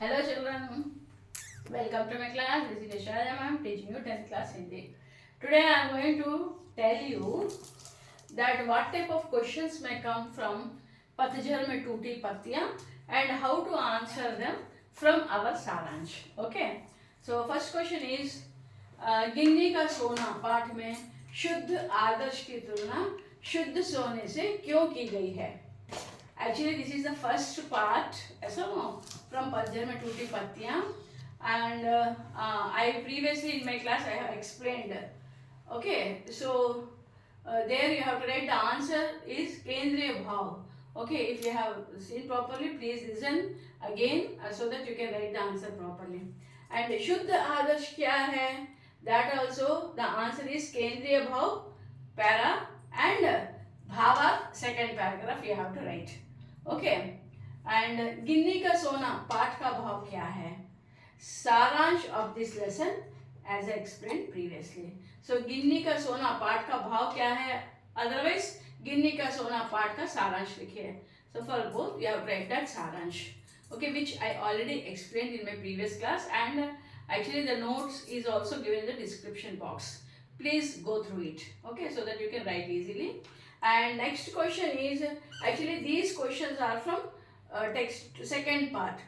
Hello children, welcome to my class. This is Yashaya ma'am teaching you 10th class Hindi. Today I am going to tell you that what type of questions may come from Patjar mein tooti pattiyan and how to answer them from our सारांश. Okay. So first question is गिन्नी का सोना पाठ में शुद्ध आदर्श की तुलना शुद्ध सोने से क्यों की गई है? Actually, this is the first part, so no, from Padjar mein tooti pattiyan, and I previously in my class I have explained. Okay, so there you have to write the answer is Kendriya Bhav. Okay, if you have seen properly, please listen again so that you can write the answer properly. And Shuddha Adarsh kya hai? That also the answer is Kendriya Bhav, para, and Bhava, second paragraph you have to write. Okay and गिन्नी का सोना पाठ का भाव क्या है? सारांश of this lesson as explain previously. So गिन्नी का सोना पाठ का भाव क्या है? अदरवाइज गिन्नी का सोना पाठ का सारांश लिखिए. So for both you have right that सारांश. Okay, which I already explained in my previous class, and actually the notes is also given in the description box. Please go through it, okay, so that you can write easily. And next question is, actually these questions are from text second part,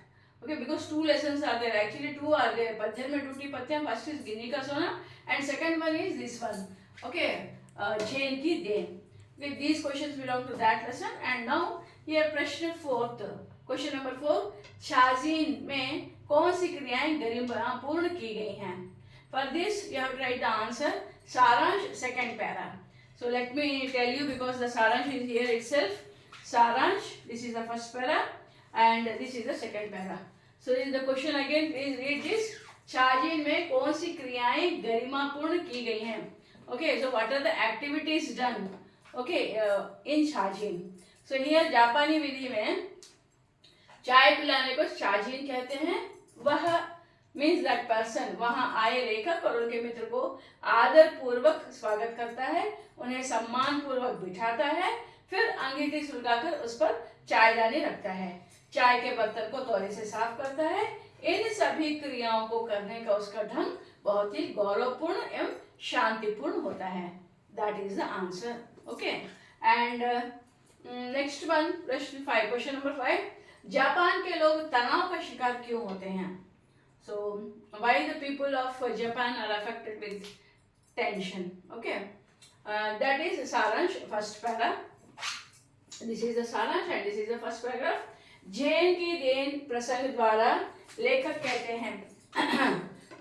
okay, because two lessons are there. Actually two are there. Padjar mein tooti pattiyan, first is गिन्नी का सोना and second one is this one, okay, Zen की देन. Okay, these questions belong to that lesson. And now here प्रश्न fourth, question number 4, छाजीन में कौन सी क्रियाएं गरिमापूर्ण की गई हैं? For this you have to write the answer सारांश second para. So let me tell you, because the saransh is here itself. Saransh, this is the first para and this is the second para. So this is the question again. Please read this. छाजीन में कौन सी क्रियाएं गरिमापूर्ण की गई हैं? Okay, so what are the activities done? Okay, in छाजीन. So here जापानी विधि में चाय पिलाने को छाजीन कहते हैं. वह मीन्स दैट पर्सन वहां आए लेखक और उनके मित्र को आदर पूर्वक स्वागत करता है, उन्हें सम्मान पूर्वक बिठाता है, फिर अंगीठी सुलगाकर उस पर चायदानी रखता है, चाय के बर्तन को तौले से साफ करता है. इन सभी क्रियाओं को करने का उसका ढंग बहुत ही गौरवपूर्ण एवं शांतिपूर्ण होता है. That is the answer. Okay, and next one, प्रश्न 5, क्वेश्चन नंबर 5, जापान के लोग तनाव का शिकार क्यों होते हैं? So why the people of Japan are affected with tension? Okay, that is saransh, first para. This is the saransh and this is the first paragraph. Zen की देन प्रसंग द्वारा लेखक कहते हैं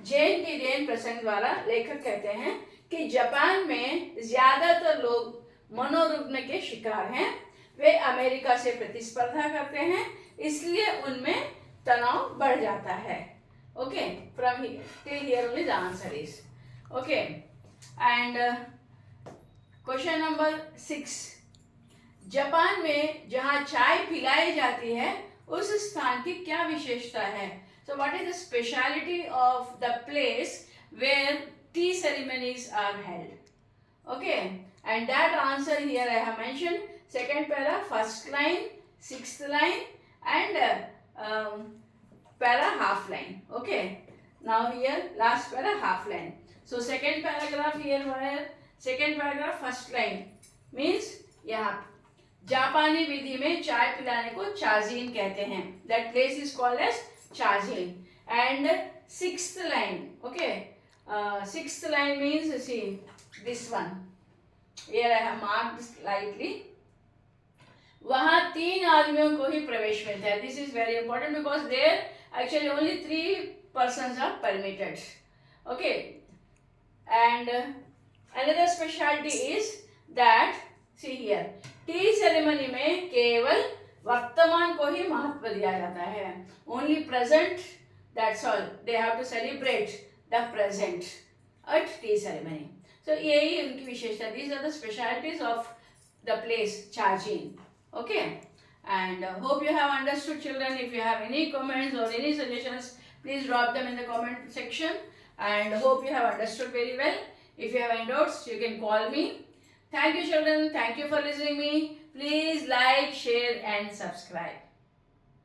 झेन की देन प्रसंग द्वारा लेखक कहते हैं कि जापान में ज्यादातर लोग मनोरुग्ण के शिकार हैं. वे अमेरिका से प्रतिस्पर्धा करते हैं, इसलिए उनमें तनाव बढ़ जाता है. Okay, from here till here only the answer is. Okay, and question number 6, Japan में जहाँ चाय पिलाई जाती है उस स्थान की क्या विशेषता है? So what is the speciality of the place where tea ceremonies are held? Okay, and that answer here I have mentioned. Second para, first line, sixth line, and para half line. Okay, now here last para half line. So second paragraph here, where second paragraph first line means यहाँ जापानी विधि में चाय पिलाने को चाजीन कहते हैं. That place is called as चाजीन. And sixth line, okay, sixth line means, see this one here I have marked slightly. वहाँ 3 आदमियों को ही प्रवेश मिलता है. This is very important because there actually only 3 persons are permitted. Okay, and another specialty is that, see here, T ceremony में केवल वर्तमान को ही महत्व दिया जाता है. Only present, that's all. They have to celebrate the present at tea ceremony. So यही उनकी विशेषता. These are the specialties of the place Chajin. Okay, and hope you have understood, children. If you have any comments or any suggestions, please drop them in the comment section, and hope you have understood very well. If you have any doubts, you can call me. Thank you, children. Thank you for listening me. Please like, share and subscribe.